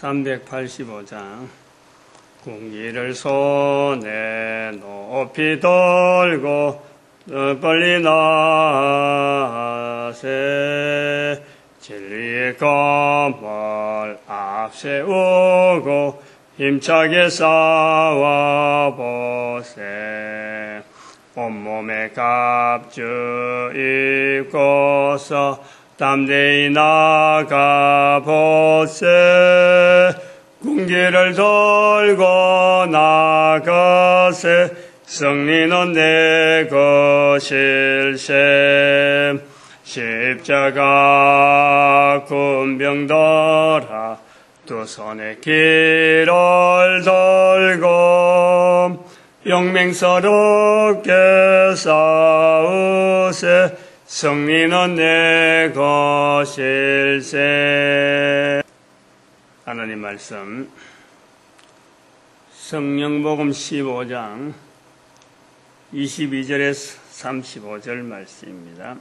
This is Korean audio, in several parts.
385장 궁기를 손에 높이 들고 빨리 나아세 진리의 검을 앞세우고 힘차게 싸워보세 온몸에 갑주 입고서 담대히 나가보세 궁기를 들고 나가세 승리는 내 것일세 십자가 군병들아 두 손에 길을 들고 용맹스럽게 싸우세 승리는 내 것일세. 하나님 말씀 성령복음 15장 22절에서 35절 말씀입니다.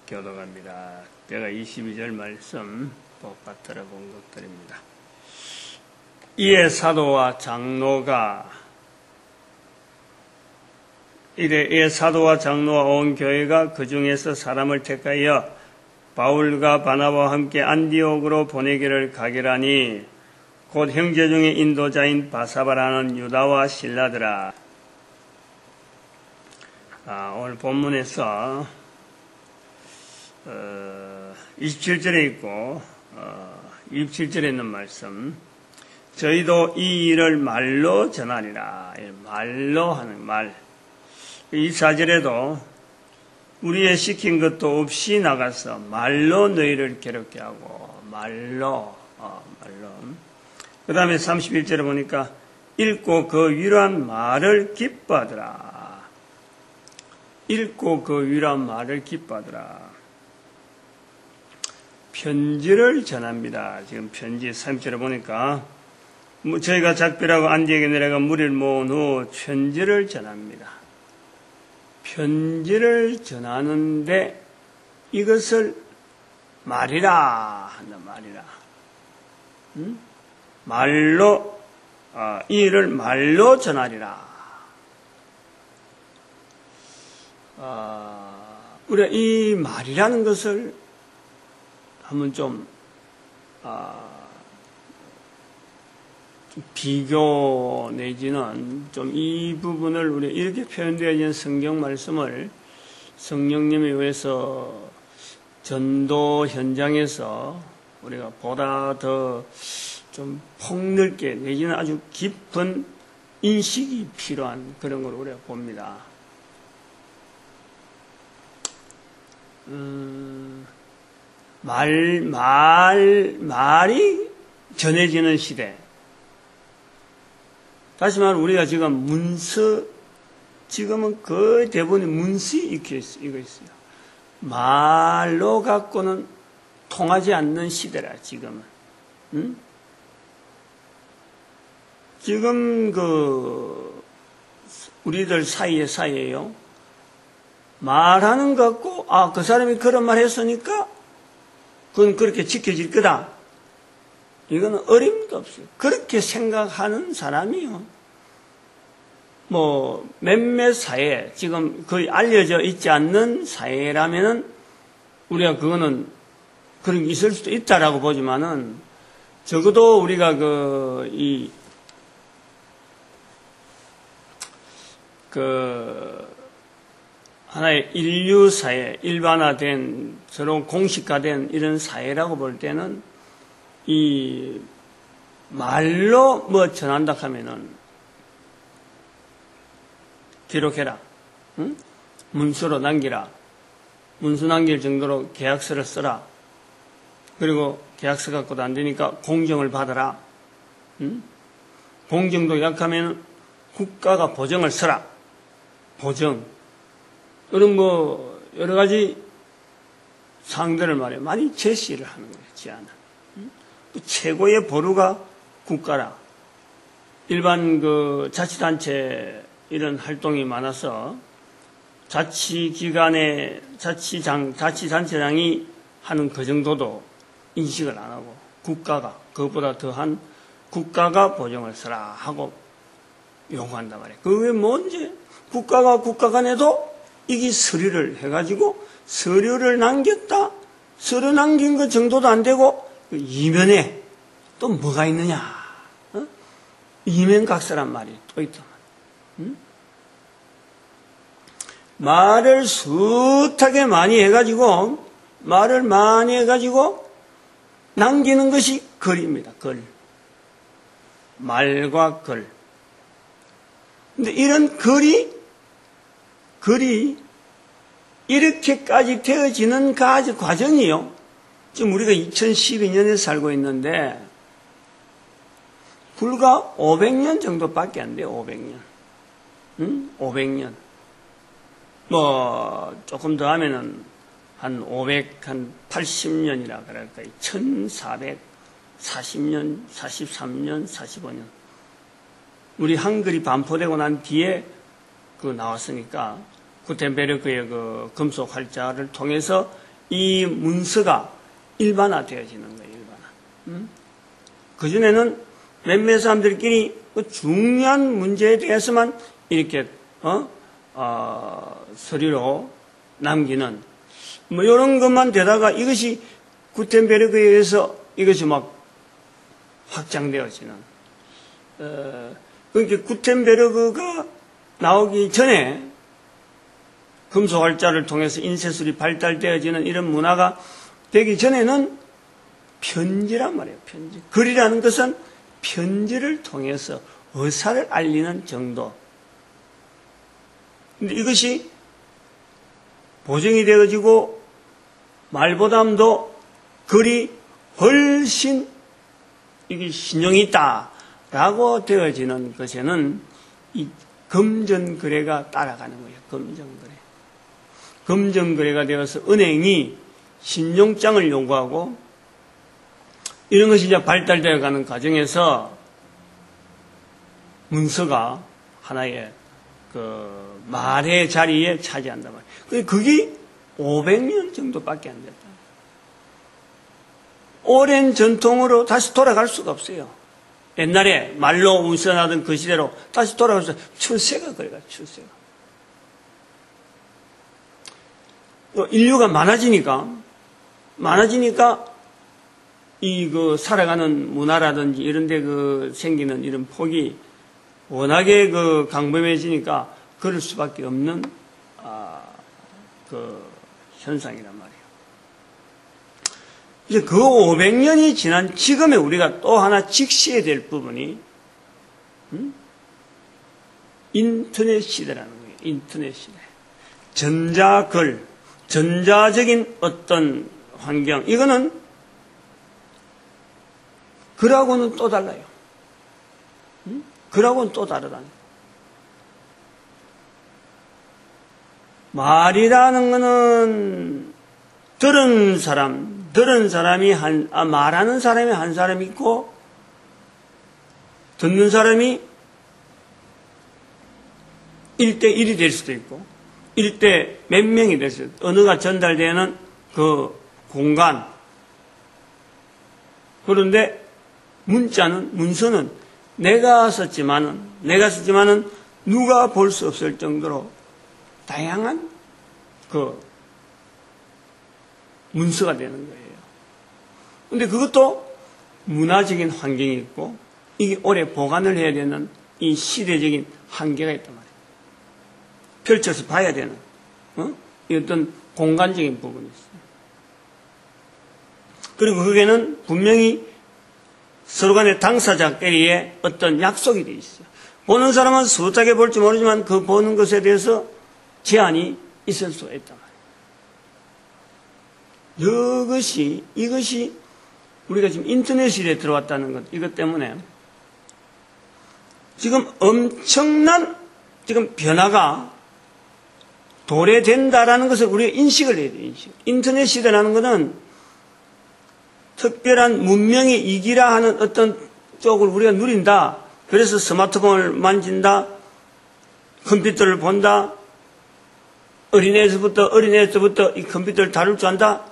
교독합니다. 제가 22절 말씀 복받들어 본 것들입니다. 이에 사도와 장로가 온 교회가 그 중에서 사람을 택하여 바울과 바나바와 함께 안디옥으로 보내기를 가기라니 곧 형제 중에 인도자인 바사바라는 유다와 실라더라. 오늘 본문에서 27절에 있고 27절에 있는 말씀, 저희도 이 일을 말로 전하리라. 말로 하는 말. 24절에도 우리의 시킨 것도 없이 나가서 말로 너희를 괴롭게 하고 말로. 그 다음에 31절에 보니까 읽고 그 위로한 말을 기뻐하더라. 읽고 그 위로한 말을 기뻐하더라. 편지를 전합니다. 지금 편지 30절에 보니까 저희가 작별하고 안디옥에 내려가 무리를 모은 후 편지를 전합니다. 편지를 전하는데 이것을 말이라 한다. 말이라. 말로 이 일을 말로 전하리라. 우리가 이 말이라는 것을 한번 좀 비교 내지는 좀 이 부분을 우리 이렇게 표현되어 있는 성경 말씀을 성령님에 의해서 전도 현장에서 우리가 보다 더 좀 폭넓게 내지는 아주 깊은 인식이 필요한 그런 걸 우리가 봅니다. 말이 전해지는 시대. 다시 말하면 우리가 지금 지금은 거의 대부분이 문서에 이거 있어요. 말로 갖고는 통하지 않는 시대라, 지금은. 지금 우리들 사이에요. 말하는 것 갖고, 그 사람이 그런 말 했으니까, 그건 그렇게 지켜질 거다. 이거는 어림도 없어요. 그렇게 생각하는 사람이요. 몇몇 사회, 지금 거의 알려져 있지 않는 사회라면은, 우리가 그거는, 그런 게 있을 수도 있다라고 보지만은, 적어도 우리가 하나의 인류 사회, 일반화된, 서로 공식화된 이런 사회라고 볼 때는, 이 말로 전한다 하면은 기록해라. 문서로 남기라. 문서 남길 정도로 계약서를 써라. 그리고 계약서 갖고도 안 되니까 공정을 받아라. 공정도 약하면 국가가 보정을 써라. 보정. 그런 여러 가지 사항들을 많이 제시를 하는 거예요. 제안을. 최고의 보루가 국가라. 일반 자치단체 이런 활동이 많아서 자치기관의 자치단체장이 하는 그 정도도 인식을 안 하고 국가가, 그것보다 더한 국가가 보증을 서라 하고 요구한단 말이에요. 그게 뭔지, 국가가 내도 이게 서류를 해가지고 서류를 남겼다? 서류 남긴 것 정도도 안 되고, 이면에 또 뭐가 있느냐? 어? 이면각서란 말이 또 있단 말이에요. 말을 숱하게 많이 해가지고, 남기는 것이 글입니다. 글. 말과 글. 근데 이런 글이 이렇게까지 되어지는 과정이요. 지금 우리가 2012년에 살고 있는데, 불과 500년 정도밖에 안 돼요, 500년. 500년. 조금 더 하면은, 한 80년이라 그럴까요? 1440년, 43년, 45년. 우리 한글이 반포되고 난 뒤에 나왔으니까, 구텐베르크의 그 금속 활자를 통해서 이 문서가 일반화되어지는 거예요, 일반화. 그전에는 몇몇 사람들끼리 중요한 문제에 대해서만 이렇게, 서류로 남기는, 이런 것만 되다가 이것이 구텐베르크에 의해서 이것이 막 확장되어지는, 그러니까 구텐베르크가 나오기 전에 금속 활자를 통해서 인쇄술이 발달되어지는 이런 문화가 되기 전에는 편지란 말이에요, 편지. 글이라는 것은 편지를 통해서 의사를 알리는 정도. 근데 이것이 보정이 되어지고 말보담도 글이 훨씬 이게 신용이 있다라고 되어지는 것에는 이 금전거래가 따라가는 거예요. 금전거래. 금전거래가 되어서 은행이 신용장을 요구하고 이런 것이 이제 발달되어 가는 과정에서 문서가 하나의 그 말의 자리에 차지한단 말이에요. 그게 500년 정도밖에 안 됐다. 오랜 전통으로 다시 돌아갈 수가 없어요. 옛날에 말로 운선하던 그 시대로 다시 돌아갈 수 없어요. 출세가 그래가 출세가. 또 인류가 많아지니까 이 그 살아가는 문화라든지 이런 데 그 생기는 이런 폭이 워낙에 그 강범해지니까 그럴 수밖에 없는 그 현상이란 말이에요. 이제 그 500년이 지난 지금에 우리가 또 하나 직시해야 될 부분이 인터넷 시대라는 거예요. 인터넷 시대. 전자글, 전자적인 어떤 환경, 이거는 글하고는 또 달라요. 글하고는 또 다르다는 거예요. 말이라는 거는 들은 사람이 말하는 사람이 한 사람이 있고 듣는 사람이 1대1이 될 수도 있고 1대 몇 명이 될 수도 있고 언어가 전달되는 그 공간. 그런데 문서는 내가 썼지만은 누가 볼 수 없을 정도로 다양한 그 문서가 되는 거예요. 근데 그것도 문화적인 환경이 있고 이게 오래 보관을 해야 되는 이 시대적인 한계가 있단 말이에요. 펼쳐서 봐야 되는 이 어떤 공간적인 부분이 있어요. 그리고 그게는 분명히 서로 간의 당사자끼리의 어떤 약속이 되어 있어요. 보는 사람은 숱하게 볼지 모르지만 그 보는 것에 대해서 제한이 있을 수가 있단 말이에요. 이것이 우리가 지금 인터넷 시대에 들어왔다는 것, 이것 때문에 지금 엄청난 지금 변화가 도래된다라는 것을 우리가 인식을 해야 돼요. 인터넷 시대라는 것은 특별한 문명의 이기라 하는 어떤 쪽을 우리가 누린다. 그래서 스마트폰을 만진다. 컴퓨터를 본다. 어린애에서부터 이 컴퓨터를 다룰 줄 안다.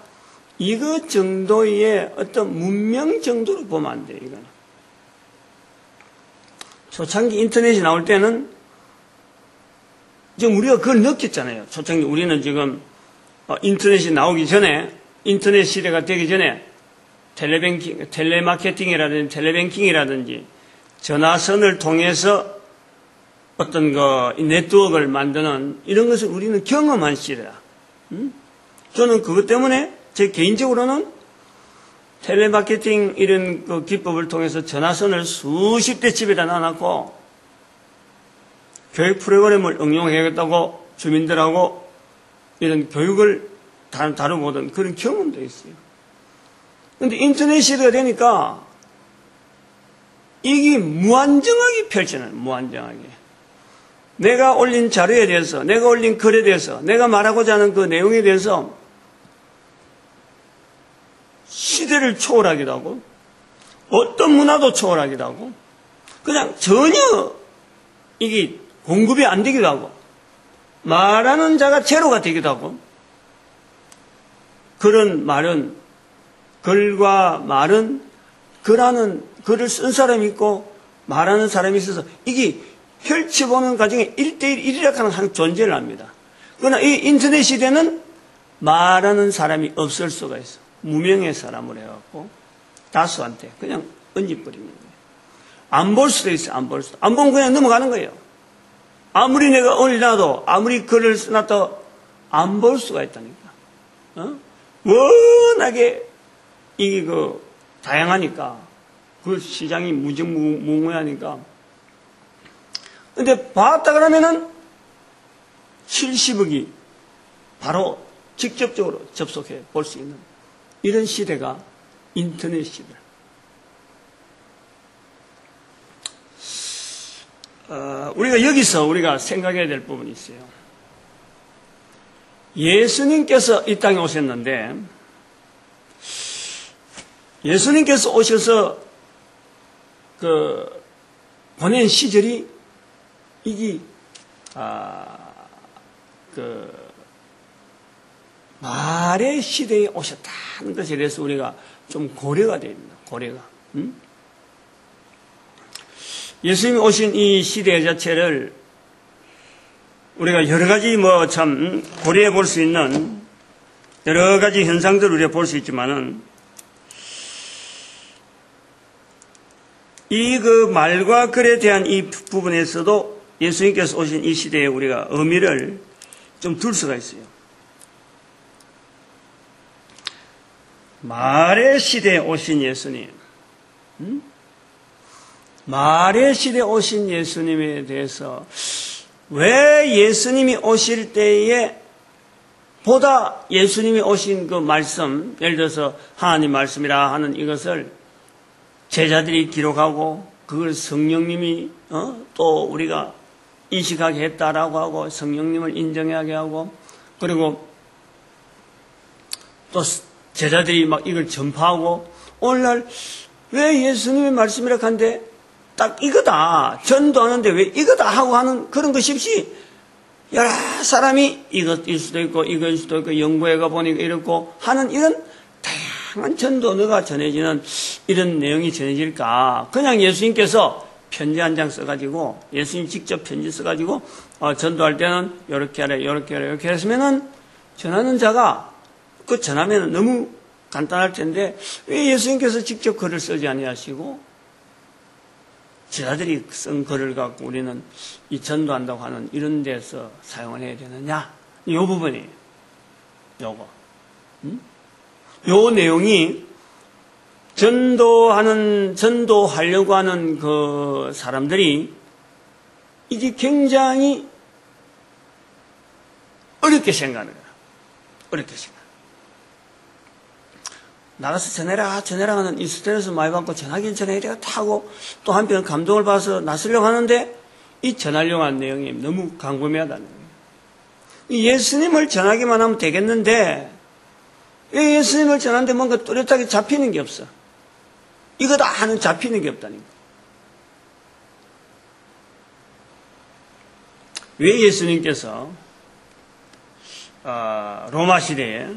이거 정도의 어떤 문명 정도로 보면 안 돼요, 이거는. 초창기 인터넷이 나올 때는 지금 우리가 그걸 느꼈잖아요. 초창기 우리는 지금 인터넷이 나오기 전에, 인터넷 시대가 되기 전에 텔레마케팅이라든지 텔레뱅킹이라든지 전화선을 통해서 어떤 네트워크를 만드는 이런 것을 우리는 경험한 시대다. 저는 그것 때문에 제 개인적으로는 텔레마케팅 이런 기법을 통해서 전화선을 수십 대 집에다 놔놨고 교육 프로그램을 응용해야겠다고 주민들하고 이런 교육을 다뤄보던 그런 경험도 있어요. 그런데 인터넷 시대가 되니까 이게 무한정하게 펼쳐져요. 무한정하게. 내가 올린 자료에 대해서, 내가 올린 글에 대해서, 내가 말하고자 하는 그 내용에 대해서 시대를 초월하기도 하고 어떤 문화도 초월하기도 하고 그냥 전혀 이게 공급이 안 되기도 하고 말하는 자가 제로가 되기도 하고 그런 말은 글과 말은 글을 쓴 사람이 있고 말하는 사람이 있어서 이게 펼쳐보는 과정에 1대1 1이라고 하는 존재를 합니다. 그러나 이 인터넷 시대는 말하는 사람이 없을 수가 있어. 무명의 사람을 해갖고 다수한테 그냥 얹어버리는 거예요. 안 볼 수도 있어요. 안 볼 수도. 안 보면 그냥 넘어가는 거예요. 아무리 내가 올려놔도 아무리 글을 써놔도 안 볼 수가 있다니까. 워낙에 이게 다양하니까 그 시장이 무궁무진하니까. 근데 봤다 그러면은 70억이 바로 직접적으로 접속해 볼 수 있는 이런 시대가 인터넷 시대. 우리가 여기서 우리가 생각해야 될 부분이 있어요. 예수님께서 이 땅에 오셨는데 예수님께서 오셔서 보낸 시절이 이게 말의 시대에 오셨다는 것에 대해서 우리가 좀 고려가 됩니다. 고려가. 예수님이 오신 이 시대 자체를 우리가 여러 가지 참 고려해 볼 수 있는 여러 가지 현상들을 우리가 볼 수 있지만은 이 말과 글에 대한 이 부분에서도 예수님께서 오신 이 시대에 우리가 의미를 좀 둘 수가 있어요. 말의 시대에 오신 예수님, 말의 시대에 오신 예수님에 대해서 왜 예수님이 오실 때에 보다 예수님이 오신 그 말씀, 예를 들어서 하나님 말씀이라 하는 이것을 제자들이 기록하고 그걸 성령님이 또 우리가 인식하게 했다라고 하고 성령님을 인정하게 하고 그리고 또 제자들이 막 이걸 전파하고 오늘날 왜 예수님의 말씀이라 하는데 딱 이거다 전도하는데 왜 이거다 하고 하는 그런 것이 없이 여러 사람이 이것일 수도 있고 이거일 수도 있고 연구해가 보니까 이렇고 하는 이런 다양한 전도 언어가 전해지는 이런 내용이 전해질까. 그냥 예수님께서 편지 한 장 써가지고 예수님 직접 편지 써가지고 전도할 때는 이렇게 하래 이렇게 하래 이렇게 했으면은 전하는 자가 그 전하면 너무 간단할 텐데 왜 예수님께서 직접 글을 쓰지 아니하시고 제자들이 쓴 글을 갖고 우리는 이 전도한다고 하는 이런 데서 사용을 해야 되느냐? 이 부분이 요거. 요 내용이 전도하려고 하는 그 사람들이 이게 굉장히 어렵게 생각하는 거야. 어렵게 생각. 나가서 전해라 하는 이 스트레스 많이 받고 전하긴 전해야 되겠다 하고 또 한편 감동을 받아서 나서려고 하는데 이 전하려고 하는 내용이 너무 광범위하다는 거예요. 예수님을 전하기만 하면 되겠는데 왜 예수님을 전하는데 뭔가 뚜렷하게 잡히는 게 없어. 이거다 하는 잡히는 게 없다니까. 왜 예수님께서 로마 시대에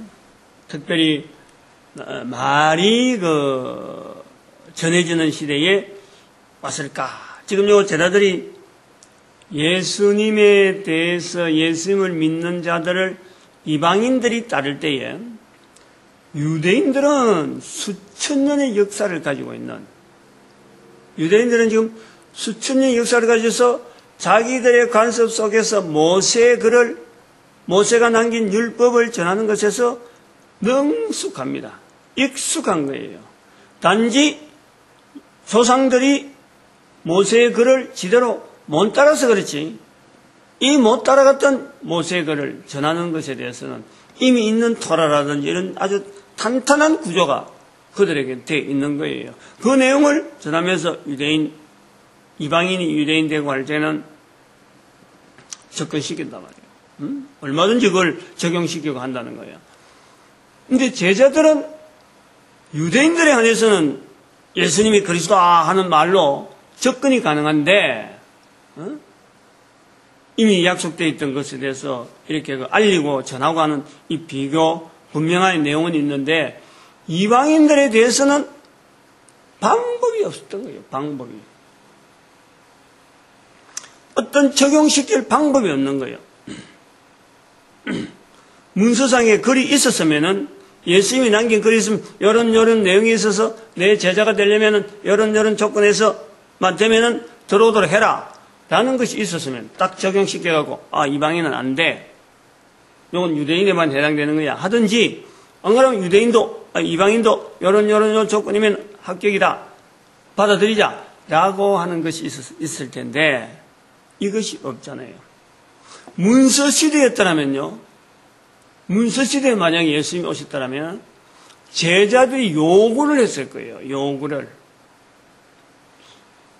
특별히 말이 전해지는 시대에 왔을까? 지금 요 제자들이 예수님에 대해서 예수님을 믿는 자들을 이방인들이 따를 때에 유대인들은 수천 년의 역사를 가지고 있는, 유대인들은 지금 수천 년의 역사를 가져서 자기들의 관습 속에서 모세가 남긴 율법을 전하는 것에서 능숙합니다. 익숙한 거예요. 단지 조상들이 모세의 글을 제대로 못 따라서 그렇지, 이 못 따라갔던 모세의 글을 전하는 것에 대해서는 이미 있는 토라라든지 이런 아주 탄탄한 구조가 그들에게 돼 있는 거예요. 그 내용을 전하면서 이방인이 유대인 되고 할 때는 접근시킨단 말이에요. 얼마든지 그걸 적용시키고 한다는 거예요. 근데 제자들은 유대인들에 한해서는 예수님이 그리스도다 하는 말로 접근이 가능한데, 이미 약속되어 있던 것에 대해서 이렇게 알리고 전하고 하는 이 비교, 분명한 내용은 있는데, 이방인들에 대해서는 방법이 없었던 거예요. 방법이. 어떤 적용시킬 방법이 없는 거예요. 문서상에 글이 있었으면은, 예수님이 남긴 글이 있으면 이런 내용이 있어서 내 제자가 되려면은 이런 조건에서만 되면은 들어오도록 해라 라는 것이 있었으면 딱 적용시켜갖고, 이방인은 안 돼, 이건 유대인에만 해당되는 거야 하든지, 안 그러면 이방인도 이런 조건이면 합격이다, 받아들이자 라고 하는 것이 있을 텐데, 이것이 없잖아요. 문서 시대였더라면요, 문서 시대에 만약에 예수님이 오셨더라면 제자들이 요구를 했을 거예요. 요구를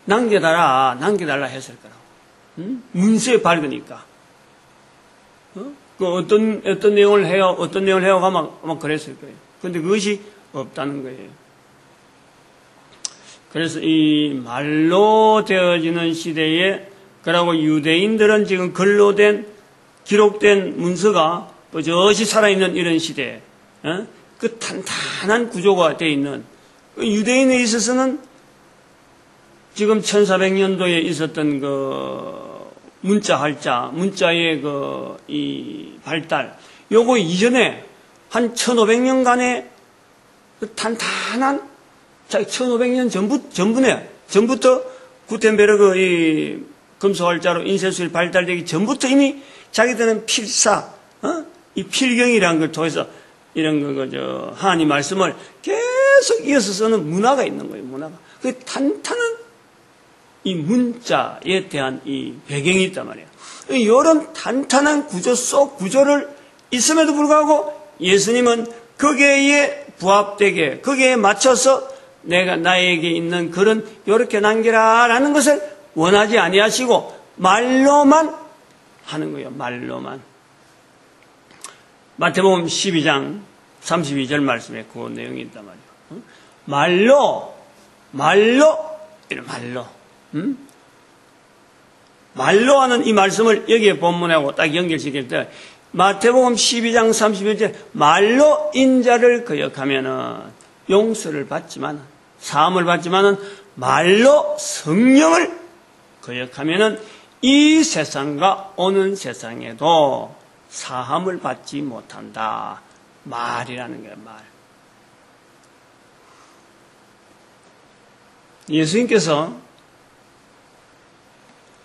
남겨달라 했을 거라고. 문서에 밝으니까. 어떤 내용을 해요, 아마 그랬을 거예요. 그런데 그것이 없다는 거예요. 그래서 이 말로 되어지는 시대에, 그러고 유대인들은 지금 글로 기록된 문서가 버젓이 살아있는 이런 시대에, 그 탄탄한 구조가 되어 있는, 유대인에 있어서는 지금 1400년도에 있었던 문자의 이 발달, 요거 이전에 한 1500년간의 그 탄탄한, 1500년 전부터 구텐베르그 이 금속활자로 인쇄술이 발달되기 전부터 이미 자기들은 이 필경이라는 걸 통해서 이런 하나님 말씀을 계속 이어서 쓰는 문화가 있는 거예요. 문화가. 그 탄탄한 이 문자에 대한 이 배경이 있단 말이에요. 이런 탄탄한 구조를 있음에도 불구하고 예수님은 거기에 부합되게, 거기에 맞춰서 나에게 있는 글은 이렇게 남겨라라는 것을 원하지 아니하시고 말로만 하는 거예요. 말로만. 마태복음 12장 32절 말씀에 그 내용이 있단 말이에요. 말로 하는 이 말씀을 여기에 본문하고 딱 연결시킬 때, 마태복음 12장 31절, 말로 인자를 거역하면은 용서를 받지만, 사함을 받지만은 말로 성령을 거역하면은 이 세상과 오는 세상에도 사함을 받지 못한다. 말이라는 거예요, 말. 예수님께서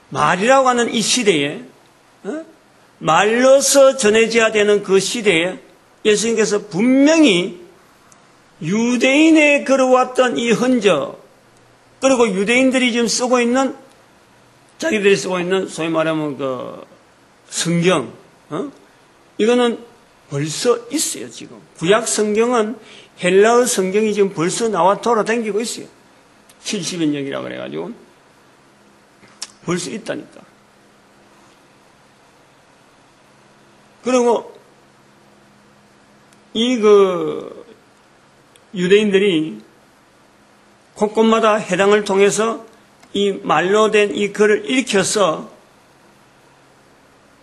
말이라고 하는 이 시대에, 말로서 전해져야 되는 그 시대에 예수님께서 분명히 유대인에 걸어왔던 이 흔적, 그리고 유대인들이 지금 자기들이 쓰고 있는 소위 말하면 성경, 이거는 벌써 있어요, 지금. 구약 성경은 헬라어 성경이 지금 벌써 나와 돌아다니고 있어요. 70여 년이라고 그래가지고. 벌써 있다니까. 그리고 유대인들이 곳곳마다 해당을 통해서 이 말로 된 이 글을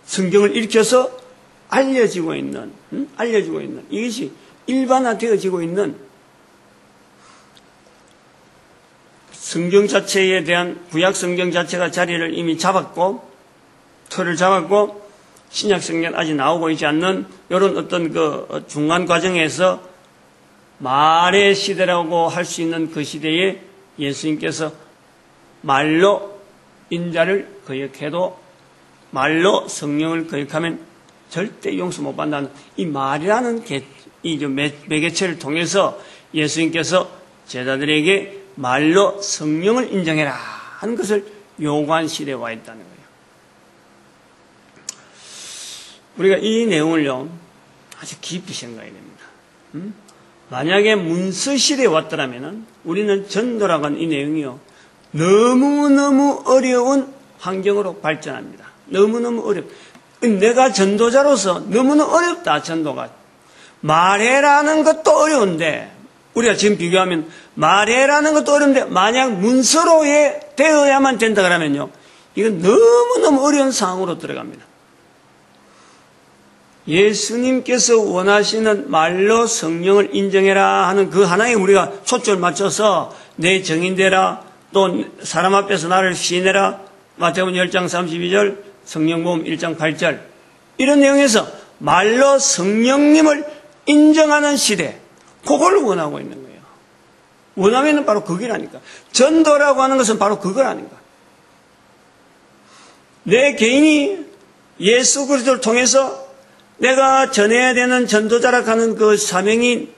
성경을 읽혀서 알려지고 있는 이것이 일반화되어지고 있는 성경 자체에 대한 구약 성경 자체가 자리를 이미 잡았고 틀을 잡았고 신약 성경 아직 나오고 있지 않는 이런 어떤 그 중간 과정에서 말의 시대라고 할 수 있는 그 시대에 예수님께서 말로 인자를 거역해도 말로 성령을 거역하면 절대 용서 못 받는다는 이 말이라는 이 매개체를 통해서 예수님께서 제자들에게 말로 성령을 인정해라 하는 것을 요구한 시대에 와 있다는 거예요. 우리가 이 내용을요 아주 깊이 생각해야 됩니다. 만약에 문서 시대에 왔더라면 우리는 전도라고 하는 이 내용이요 너무너무 어려운 환경으로 발전합니다. 너무너무 내가 전도자로서 너무너무 어렵다. 전도가 말해라는 것도 어려운데 우리가 지금 비교하면 말해라는 것도 어려운데 만약 문서로 되어야만 된다 그러면요 이건 너무너무 어려운 상황으로 들어갑니다. 예수님께서 원하시는 말로 성령을 인정해라 하는 그 하나에 우리가 초점을 맞춰서 내 정인되라 또 사람 앞에서 나를 시인해라 마태복음 10장 32절 성령복음 1장 8절 이런 내용에서 말로 성령님을 인정하는 시대 그걸 원하고 있는 거예요. 원하면 바로 그거라니까. 전도라고 하는 것은 바로 그거라니까. 내 개인이 예수 그리스도를 통해서 내가 전해야 되는 전도자라 하는 그 사명이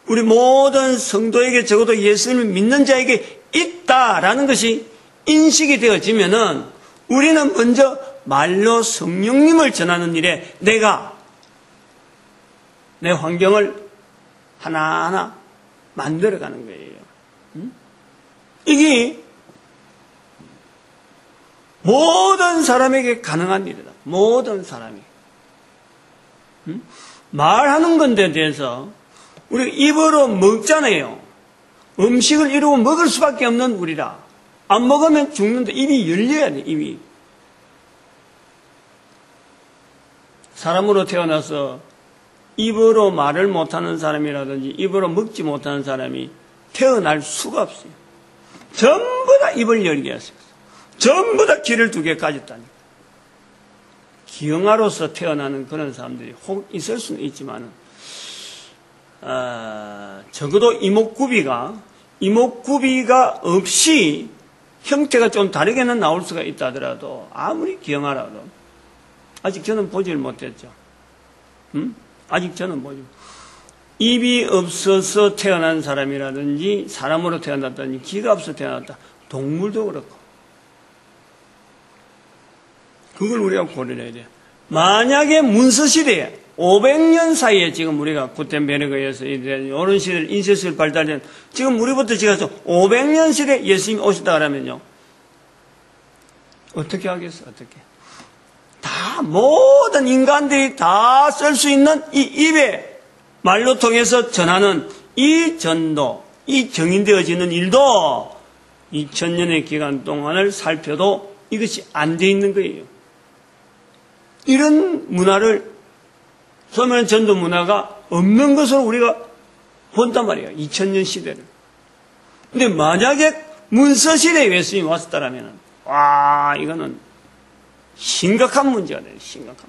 우리 모든 성도에게 적어도 예수님을 믿는 자에게 있다라는 것이 인식이 되어지면은 우리는 먼저 말로 성령님을 전하는 일에 내가 내 환경을 하나하나 만들어가는 거예요. 이게 모든 사람에게 가능한 일이다. 모든 사람이. 말하는 건데 대해서 우리가 입으로 먹잖아요. 음식을 이루고 먹을 수밖에 없는 우리라. 안 먹으면 죽는데 입이 열려야 돼. 입이. 사람으로 태어나서 입으로 말을 못하는 사람이라든지 입으로 먹지 못하는 사람이 태어날 수가 없어요. 전부 다 입을 열게 했어요. 전부 다 귀를 두 개 가졌다니까. 기형아로서 태어나는 그런 사람들이 혹 있을 수는 있지만 적어도 이목구비가 없이 형태가 좀 다르게는 나올 수가 있다 하더라도 아무리 기형아라도 아직 저는 보지를 못했죠. 아직 저는 보지. 입이 없어서 태어난 사람이라든지 사람으로 태어났다든지 귀가 없어서 태어났다. 동물도 그렇고. 그걸 우리가 고려해야 돼요. 만약에 문서시대에 500년 사이에 지금 우리가 구텐베르그에 의해서 이런 시대를 인쇄술 발달된 지금 우리부터 지금서 500년 시대에 예수님이 오셨다 그러면요. 어떻게 하겠어? 어떻게? 다 모든 인간들이 다 쓸 수 있는 이 입에 말로 통해서 전하는 이 전도, 이 정인되어지는 일도 2000년의 기간 동안을 살펴도 이것이 안 돼 있는 거예요. 이런 문화를 소면 전도 문화가 없는 것으로 우리가 본단 말이에요. 2000년 시대를. 근데 만약에 문서 시대에 예수님이 왔었다면 와 이거는 심각한 문제가 돼요. 심각한.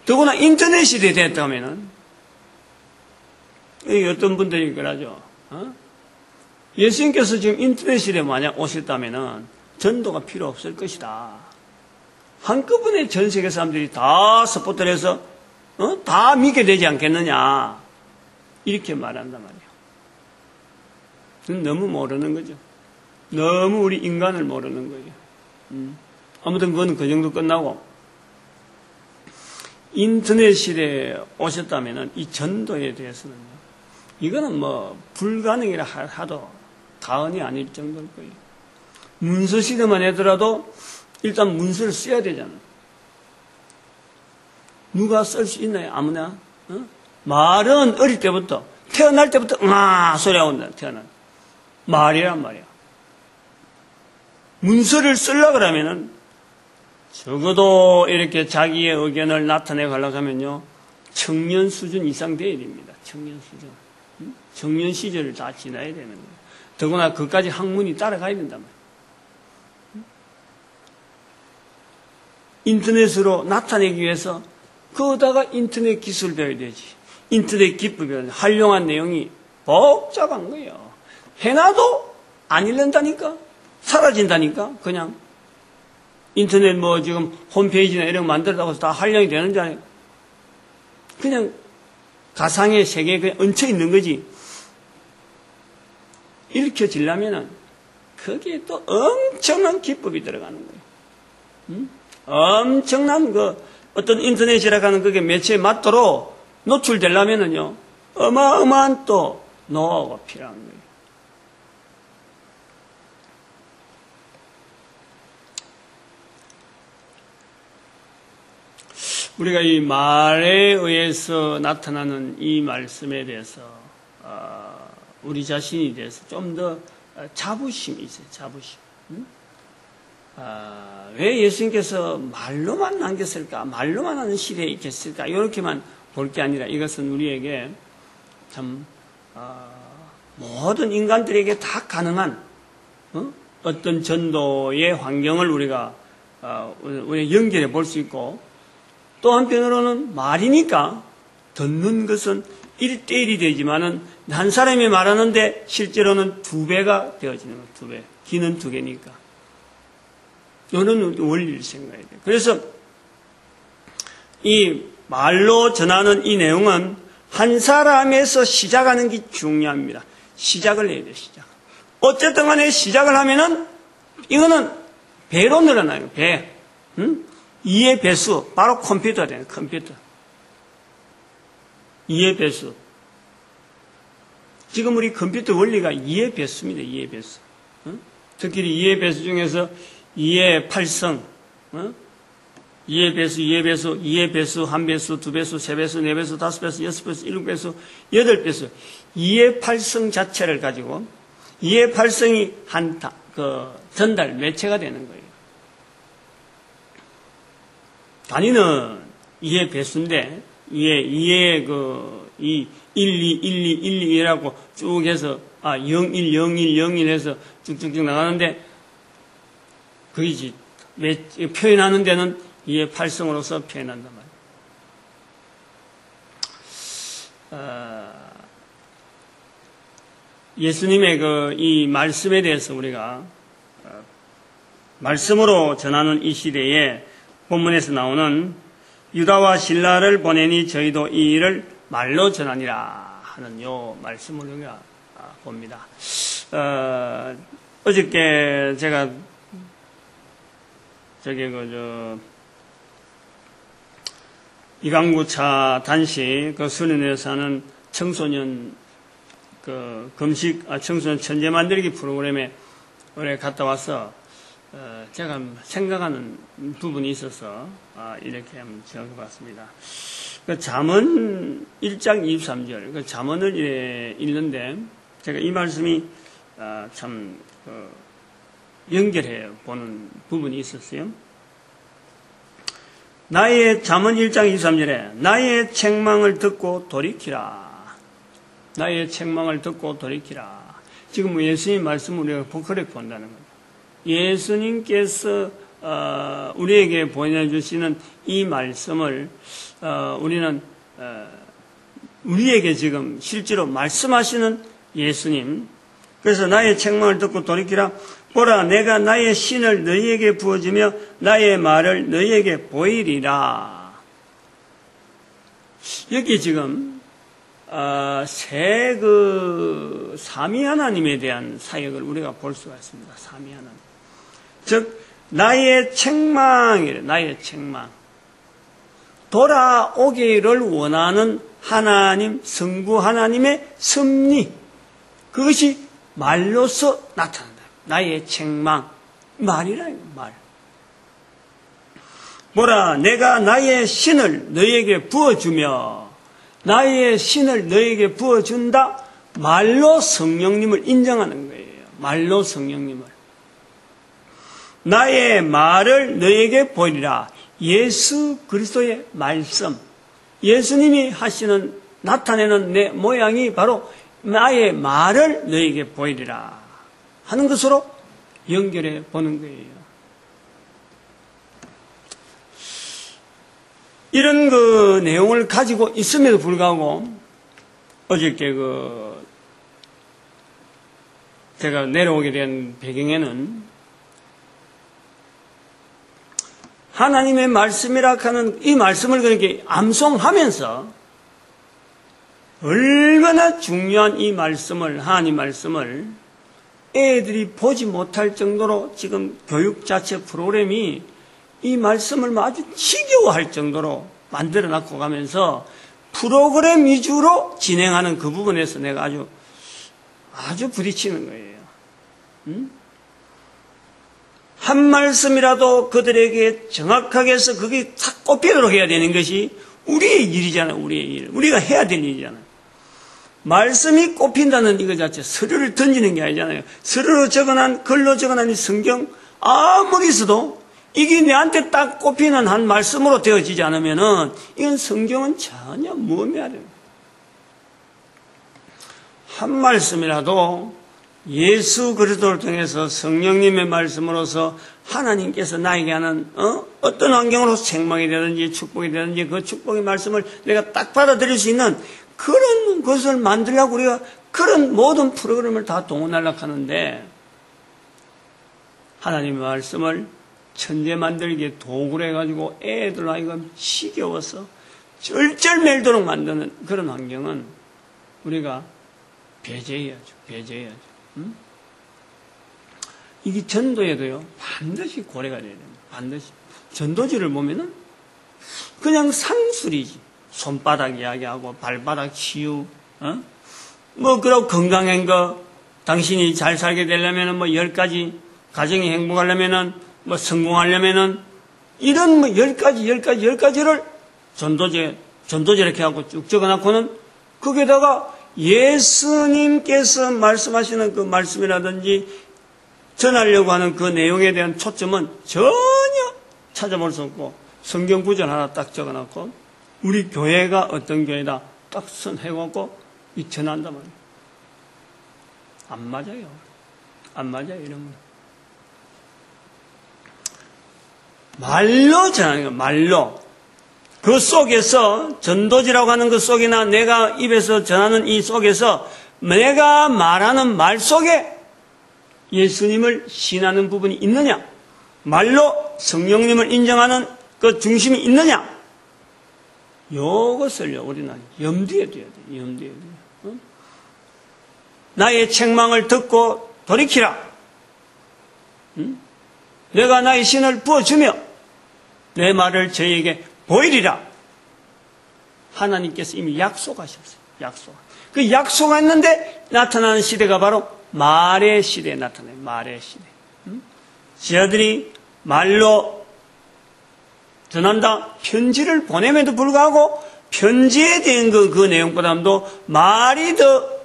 더구나 인터넷 시대에 됐다면은 어떤 분들이 그러죠. 예수님께서 지금 인터넷 시대에 만약 오셨다면은 전도가 필요 없을 것이다. 한꺼번에 전 세계 사람들이 다 스포트를 해서 다 믿게 되지 않겠느냐 이렇게 말한단 말이에요. 너무 모르는 거죠. 너무 우리 인간을 모르는 거예요. 아무튼 그건 그 정도 끝나고 인터넷 시대에 오셨다면 이 전도에 대해서는 이거는 뭐 불가능이라 하도 가언이 아닐 정도일 거예요. 문서 시대만 하더라도 일단 문서를 써야 되잖아. 누가 쓸 수 있나요? 아무나? 말은 어릴 때부터 태어날 때부터 소리가 온다. 태어날 말이란 말이야. 문서를 쓰려고 그러면은 적어도 이렇게 자기의 의견을 나타내고 하려고 하면요 청년 수준 이상 돼야 됩니다. 청년 수준. 청년 시절을 다 지나야 되는 거예요. 더구나 그까지 학문이 따라가야 된단 말이에요. 인터넷으로 나타내기 위해서 거기다가 인터넷 기술 배워야 되지. 인터넷 기법이 활용한 내용이 복잡한 거예요. 해놔도 안 읽는다니까. 사라진다니까. 그냥 인터넷 뭐 지금 홈페이지나 이런 거 만들다고 해서 다 활용이 되는 줄 알아요. 그냥 가상의 세계에 그냥 얹혀 있는 거지. 일으켜지려면은 거기에 또 엄청난 기법이 들어가는 거예요. 엄청난 어떤 인터넷이라고 하는 그게 매체에 맞도록 노출되려면은요, 어마어마한 또 노하우가 필요한 거예요. 우리가 이 말에 의해서 나타나는 이 말씀에 대해서 우리 자신에 대해서 좀 더 자부심이 있어요. 자부심. 왜 예수님께서 말로만 남겼을까? 말로만 하는 시대에 있겠을까? 이렇게만 볼 게 아니라 이것은 우리에게 참 모든 인간들에게 다 가능한 어떤 전도의 환경을 우리가 연결해 볼 수 있고, 또 한편으로는 말이니까 듣는 것은 1대1이 되지만은 한 사람이 말하는데 실제로는 2배가 되어지는 거예요. 2배. 귀는 2개니까. 이런 원리를 생각해야 돼요. 그래서 이 말로 전하는 이 내용은 한 사람에서 시작하는 게 중요합니다. 시작을 해야 돼요. 시작. 어쨌든 간에 시작을 하면은 이거는 배로 늘어나요. 배. 이해 배수. 바로 컴퓨터가 돼요. 컴퓨터. 이해 배수. 지금 우리 컴퓨터 원리가 이해 배수입니다. 이해 배수. 특히 이해 배수 중에서 이해 8성, 이해 배수, 이해 배수, 이해 배수, 1배수, 2배수, 3배수, 4배수, 5배수, 6배수, 7배수, 8배수. 이해 8성 자체를 가지고 이해 8성이 전달, 매체가 되는 거예요. 단위는 이해 배수인데, 이해 1, 2, 1이라고 쭉 해서, 0, 1, 0, 1, 0, 1 해서 쭉쭉쭉 나가는데, 그이지. 표현하는 데는 이해 8성으로서 표현한단 말이에요. 예수님의 이 말씀에 대해서 우리가, 말씀으로 전하는 이 시대에 본문에서 나오는 유다와 실라를 보내니 저희도 이 일을 말로 전하니라 하는 요 말씀을 우리가 봅니다. 어저께 제가 이강구차 단시 수련회에 사는 청소년 청소년 천재 만들기 프로그램에 올해 갔다 와서 제가 생각하는 부분이 있어서 이렇게 한번 적어봤습니다. 잠언 1장 23절 잠언을 읽는데 제가 이 말씀이 참 연결해 보는 부분이 있었어요. 나의 잠언 1장 23절에 나의 책망을 듣고 돌이키라. 나의 책망을 듣고 돌이키라. 지금 예수님 말씀을 우리가 그렇게 본다는 겁니다. 예수님께서 우리에게 보내주시는 이 말씀을 우리는 우리에게 지금 실제로 말씀하시는 예수님. 그래서 나의 책망을 듣고 돌이키라. 보라, 내가 나의 신을 너희에게 부어주며 나의 말을 너희에게 보이리라. 여기 지금 삼위 하나님에 대한 사역을 우리가 볼 수가 있습니다. 삼위 하나님. 즉 나의 책망이래. 나의 책망. 돌아오기를 원하는 하나님, 성부 하나님의 섭리. 그것이 말로서 나타난다. 나의 책망. 말이라, 말. 보라, 내가 나의 신을 너희에게 부어주며, 나의 신을 너희에게 부어준다. 말로 성령님을 인정하는 거예요. 말로 성령님을. 나의 말을 너희에게 보이리라. 예수 그리스도의 말씀. 예수님이 하시는, 나타내는 내 모양이 바로 나의 말을 너에게 보이리라 하는 것으로 연결해 보는 거예요. 이런 그 내용을 가지고 있음에도 불구하고 어저께 제가 내려오게 된 배경에는 하나님의 말씀이라 하는 이 말씀을 그렇게 암송하면서 얼마나 중요한 이 말씀을, 하나님 말씀을 애들이 보지 못할 정도로 지금 교육 자체 프로그램이 이 말씀을 아주 지겨워할 정도로 만들어 놨고 가면서 프로그램 위주로 진행하는 그 부분에서 내가 아주 부딪히는 거예요. 한 말씀이라도 그들에게 정확하게 해서 그게 탁 꼽히도록 해야 되는 것이 우리의 일이잖아요. 우리의 일. 우리가 해야 될 일이잖아요. 말씀이 꼽힌다는 이거 자체 서류를 던지는 게 아니잖아요. 서류로 적어난, 글로 적어난 이 성경 아무리 있어도 이게 내한테 딱 꼽히는 한 말씀으로 되어지지 않으면은 이건 성경은 전혀 무의미해야 됩니다. 한 말씀이라도 예수 그리스도를 통해서 성령님의 말씀으로서 하나님께서 나에게 하는 어떤 환경으로 책망이 되든지 축복이 되든지 그 축복의 말씀을 내가 딱 받아들일 수 있는 그런 것을 만들려고 우리가 그런 모든 프로그램을 다 동원하려고 하는데 하나님의 말씀을 천재 만들기에 도구로 해가지고 애들 하여금 시겨워서 절절멜도록 만드는 그런 환경은 우리가 배제해야죠. 이게 전도에도요, 반드시 고려가 돼야 됩니다. 반드시. 전도지를 보면은 그냥 산술이지. 손바닥 이야기하고 발바닥 치유, 그러고 건강한 거, 당신이 잘 살게 되려면은 10가지, 가정이 행복하려면은, 성공하려면은, 이런 10가지를 전도제 이렇게 하고 쭉 적어놓고는 거기에다가 예수님께서 말씀하시는 그 말씀이라든지 전하려고 하는 그 내용에 대한 초점은 전혀 찾아볼 수 없고 성경 구절 하나 딱 적어놓고 우리 교회가 어떤 교회다 딱 선해갖고 전한단 말이에요. 안 맞아요 이런 거. 말로 전하는 거예요. 말로. 그 속에서 전도지라고 하는 그 속이나 내가 입에서 전하는 이 속에서 내가 말하는 말 속에 예수님을 신하는 부분이 있느냐, 말로 성령님을 인정하는 그 중심이 있느냐, 이것을요 우리는 염두에 둬야 돼요. 나의 책망을 듣고 돌이키라. 내가 나의 신을 부어주며 내 말을 저희에게 보이리라. 하나님께서 이미 약속하셨어요. 그 약속했는데 나타나는 시대가 바로 말의 시대에 나타나요. 말의 시대. 저들이 말로 전한다. 편지를 보냄에도 불구하고 편지에 대한 그 내용보다도 말이 더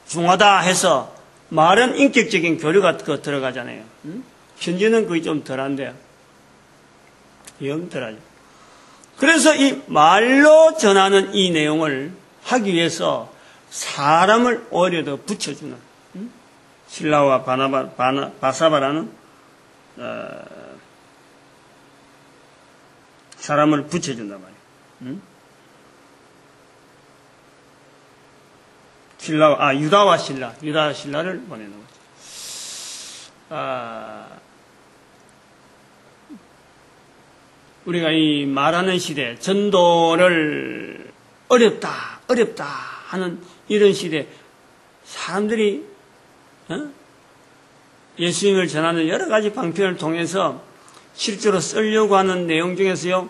중하다 해서 말은 인격적인 교류가 들어가잖아요. 편지는 그게 좀 덜한데요. 영 덜하죠. 그래서 이 말로 전하는 이 내용을 하기 위해서 사람을 오히려 더 붙여주는 실라와 바사바라는 사람을 붙여준단 말이에요. 유다와 신라를 보내는 거죠. 우리가 이 말하는 시대, 전도를 어렵다 하는 이런 시대, 사람들이 예수님을 전하는 여러 가지 방편을 통해서 실제로 쓰려고 하는 내용 중에서요,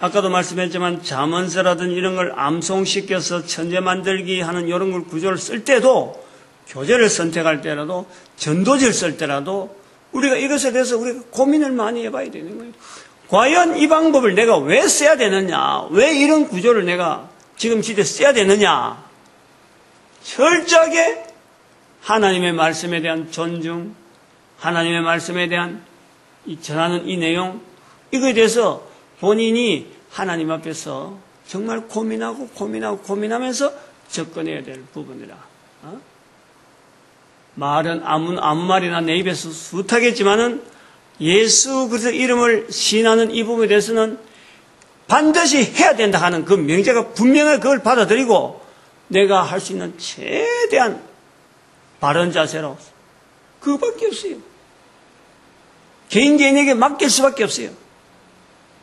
아까도 말씀했지만 잠언서라든 이런 걸 암송시켜서 천재 만들기 하는 이런 걸 구조를 쓸 때도, 교재를 선택할 때라도, 전도지를 쓸 때라도 우리가 이것에 대해서 우리가 고민을 많이 해봐야 되는 거예요. 과연 이 방법을 내가 왜 써야 되느냐? 왜 이런 구조를 내가 지금 시대에 써야 되느냐? 철저하게 하나님의 말씀에 대한 존중, 하나님의 말씀에 대한 전하는 이 내용, 이거에 대해서 본인이 하나님 앞에서 정말 고민하면서 접근해야 될 부분이라. 말은 아무 말이나 내 입에서 숱하겠지만은 예수 그리스도 이름을 시인하는 이 부분에 대해서는 반드시 해야 된다 하는 그 명제가 분명하게 그걸 받아들이고 내가 할 수 있는 최대한 바른 자세로 그거밖에 없어요. 개인에게 맡길 수밖에 없어요.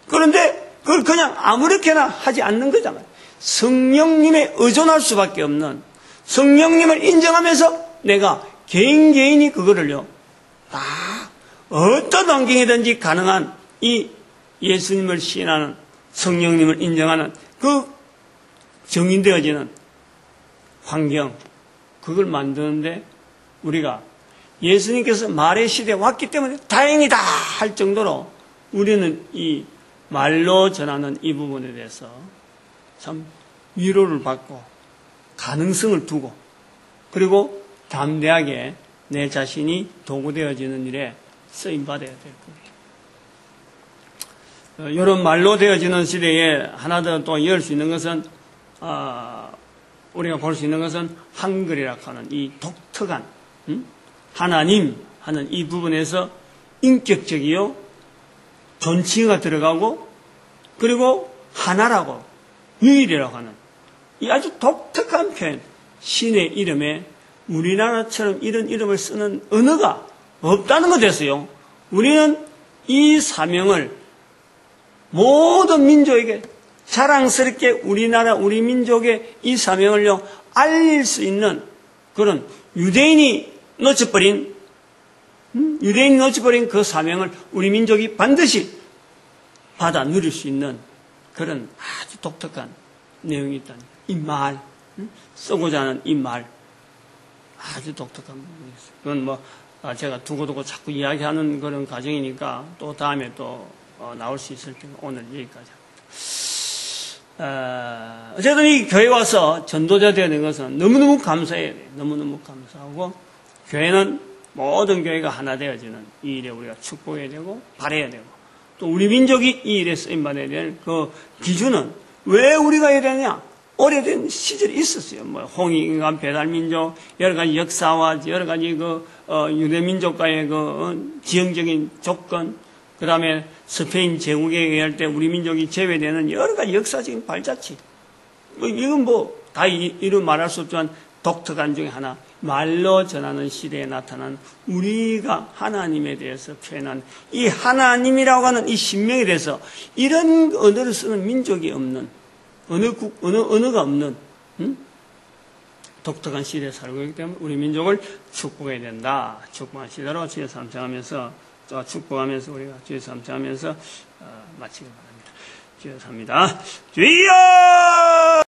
그런데 그걸 그냥 아무렇게나 하지 않는 거잖아요. 성령님에 의존할 수밖에 없는, 성령님을 인정하면서 내가 개인이 그거를요 다 어떤 환경이든지 가능한 이 예수님을 시인하는, 성령님을 인정하는 그 정인되어지는 환경, 그걸 만드는데 우리가 예수님께서 말의 시대에 왔기 때문에 다행이다 할 정도로 우리는 이 말로 전하는 이 부분에 대해서 참 위로를 받고 가능성을 두고 그리고 담대하게 내 자신이 도구되어지는 일에 쓰임받아야 될 거예요. 이런 말로 되어지는 시대에 하나 더 또 이을 수 있는 것은 우리가 볼 수 있는 것은 한글이라고 하는 이 독특한 하나님 하는 이 부분에서 인격적이요 존칭어가 들어가고 그리고 하나라고 유일이라고 하는 이 아주 독특한 표현, 신의 이름에 우리나라처럼 이런 이름을 쓰는 언어가 없다는 것에서요 우리는 이 사명을 모든 민족에게 자랑스럽게 우리나라 우리 민족의 이 사명을요 알릴 수 있는 그런 유대인이 놓쳐버린 그 사명을 우리 민족이 반드시 받아 누릴 수 있는 그런 아주 독특한 내용이 있다는 이 말, 쓰고자 하는 이 말 아주 독특한 부분이 있어요. 그건 뭐 제가 두고두고 자꾸 이야기하는 그런 과정이니까 또 다음에 또 나올 수 있을 텐데 오늘 여기까지 합니다. 어쨌든 이 교회 와서 전도자 되는 것은 너무너무 감사해야 돼요. 너무너무 감사하고 교회는 모든 교회가 하나 되어지는 이 일에 우리가 축복해야 되고 바라야 되고 또 우리 민족이 이 일에 쓰임받아야 될 그 기준은 왜 우리가 이러냐? 오래된 시절이 있었어요. 뭐 홍익인간 배달민족 여러 가지 역사와 여러 가지 그 유대민족과의 그 지형적인 조건 그 다음에 스페인 제국에 의할 때 우리 민족이 제외되는 여러 가지 역사적인 발자취 이건 뭐 다 이루 말할 수 없지만 독특한 중에 하나 말로 전하는 시대에 나타난 우리가 하나님에 대해서 표현한 이 하나님이라고 하는 이 신명에 대해서 이런 언어를 쓰는 민족이 없는 언어가 없는 독특한 시대에 살고 있기 때문에 우리 민족을 축복해야 된다. 축복한 시대로 주여 삼창하면서 축복하면서 우리가 주여 삼창하면서 마치기 바랍니다. 주여 삽니다. 주여!